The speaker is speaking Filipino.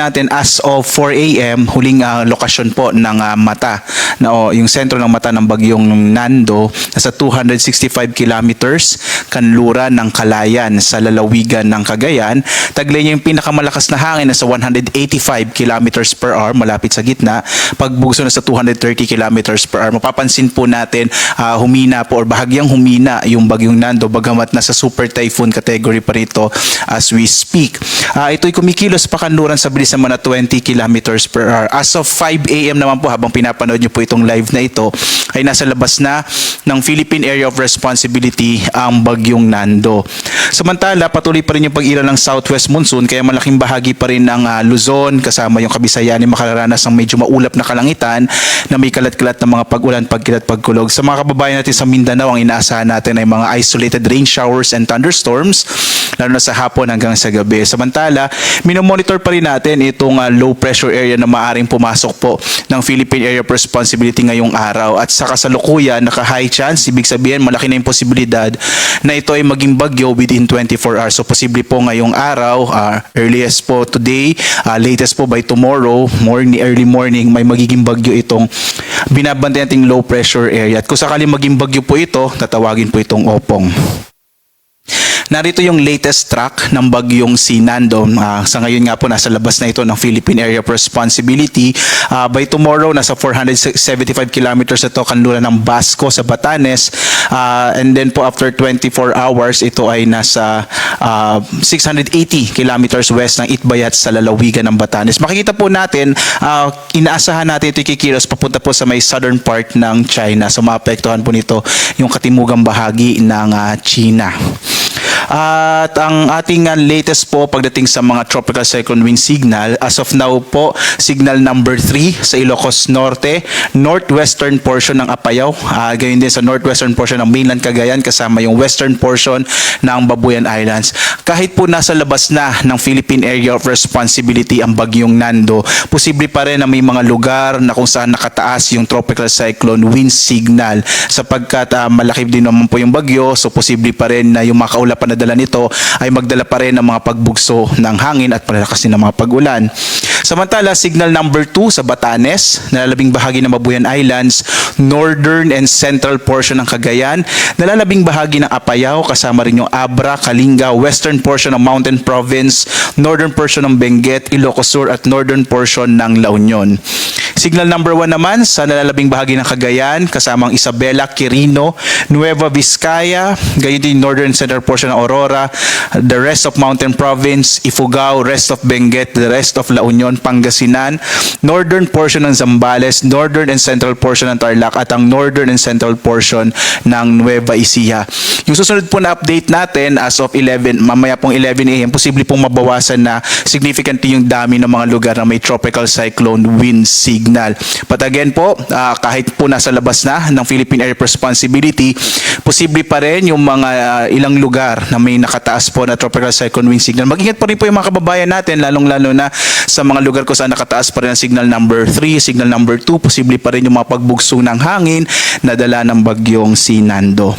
natin as of 4 a.m. huling lokasyon po ng mata yung sentro ng mata ng bagyong Nando nasa 265 kilometers kanluran ng Calayan sa lalawigan ng Cagayan. Taglay niya yung pinakamalakas na hangin nasa 185 kilometers per hour malapit sa gitna, pagbugso na sa 230 kilometers per hour. Mapapansin po natin humina po or bahagyang humina yung bagyong Nando bagamat nasa super typhoon category pa rito as we speak. Ito'y kumikilos pa kanluran sa bilis naman na 20 kilometers per hour. As of 5 a.m. naman po habang pinapanood nyo po itong live na ito ay nasa labas na ng Philippine Area of Responsibility ang bagyong Nando. Samantala patuloy pa rin yung pag-ila ng southwest monsoon kaya malaking bahagi pa rin ng Luzon kasama yung Kabisayan ay makararanas ng medyo maulap na kalangitan na may kalat-kalat na mga pag-ulan, pagkilat, pagkulog. Sa mga kababayan natin sa Mindanao ang inaasahan natin ay mga isolated rain showers and thunderstorms lalo na sa hapon hanggang sa gabi. Samantala minomonitor pa rin natin itong low pressure area na maaring pumasok po ng Philippine Area of Responsibility ngayong araw at sa kasalukuyan naka-high chance, ibig sabihin malaki na yung posibilidad na ito ay maging bagyo within 24 hours. So posible po ngayong araw, earliest po today, latest po by tomorrow morning, early morning may magiging bagyo itong binabantay nating low pressure area at kung sakaling maging bagyo po ito, tatawagin po itong Opong. Narito yung latest track ng bagyong si Nando. Sa ngayon nga po nasa labas na ito ng Philippine Area of Responsibility. By tomorrow nasa 475 kilometers ito kanluran ng Basco sa Batanes. And then po after 24 hours ito ay nasa 680 kilometers west ng Itbayat sa lalawigan ng Batanes. Makikita po natin, inaasahan natin ito kikilos papunta po sa may southern part ng China. So maapektuhan po nito yung katimugang bahagi ng China. At ang ating latest po pagdating sa mga tropical cyclone wind signal, as of now po, signal number 3 sa Ilocos Norte, northwestern portion ng Apayao, gayon din sa northwestern portion ng mainland Cagayan kasama yung western portion ng Babuyan Islands. Kahit po nasa labas na ng Philippine Area of Responsibility ang bagyong Nando, posible pa rin na may mga lugar na kung saan nakataas yung tropical cyclone wind signal sapagkat malaki din naman po yung bagyo, so posible pa rin na yung mga kaulapan na dala nito ay magdala pa rin ng mga pagbugso ng hangin at palalakas din ng mga pag-ulan. Samantala, signal number 2 sa Batanes, nalalabing bahagi ng Babuyan Islands, northern and central portion ng Cagayan, nalalabing bahagi ng Apayao, kasama rin yung Abra, Kalinga, western portion ng Mountain Province, northern portion ng Benguet, Ilocos Sur at northern portion ng La Union. Signal number 1 naman sa nalalabing bahagi ng Cagayan, kasamang Isabela, Quirino, Nueva Vizcaya, gayon din northern central portion ng Aurora, the rest of Mountain Province, Ifugao, rest of Benguet, the rest of La Union, Pangasinan, northern portion ng Zambales, northern and central portion ng Tarlac at ang northern and central portion ng Nueva Ecija. Yung susunod po na update natin as of 11, mamaya pong 11 a.m. posible pong mabawasan na significantly yung dami ng mga lugar na may tropical cyclone wind signal. But again po, kahit po nasa labas na ng Philippine Area of Responsibility, posible pa rin yung mga ilang lugar na may nakataas po na tropical cyclone wind signal. Mag-ingat pa rin po yung mga kababayan natin, lalong-lalo na sa mga lugar kung saan nakataas pa rin ang signal number 3, signal number 2, posible pa rin yung mga pagbugso ng hangin na dala ng bagyong si Nando.